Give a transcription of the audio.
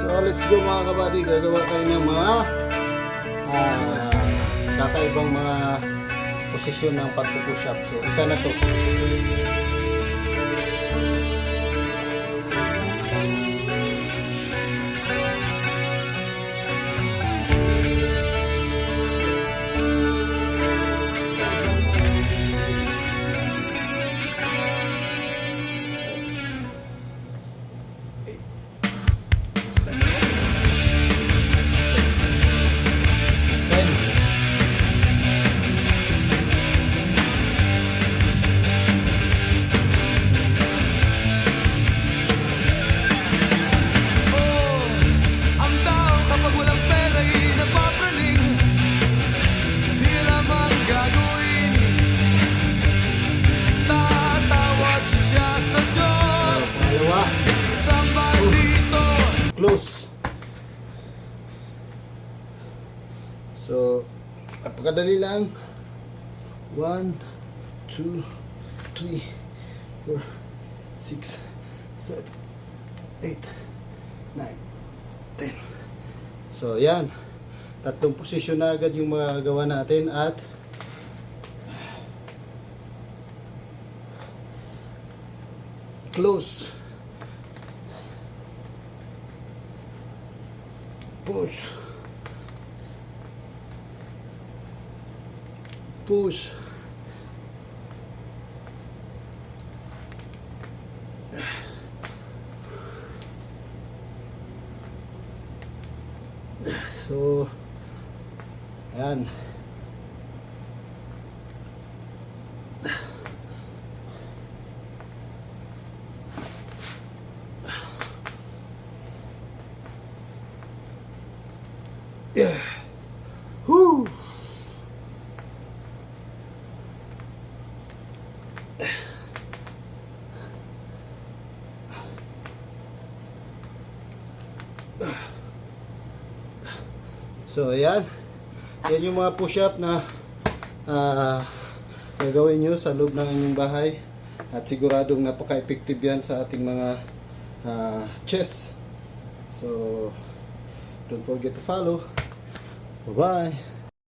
So let's go mga kabady, gagawa tayo ng mga kakaibang mga posisyon ng pagpupush up. So isa na to. Close. So, napakadali lang. 1, 2, 3, 4, 6, 7, 8, 9, 10. So, yan. Tatlong posisyon na agad yung magagawa natin at close. Push. Push. So, ayan. Yeah. Whoo. So ayan. Yan yung mga push-up na gagawin nyo sa loob ng inyong bahay. At siguradong napaka-effective yan sa ating mga chest. So don't forget to follow. Bye-bye.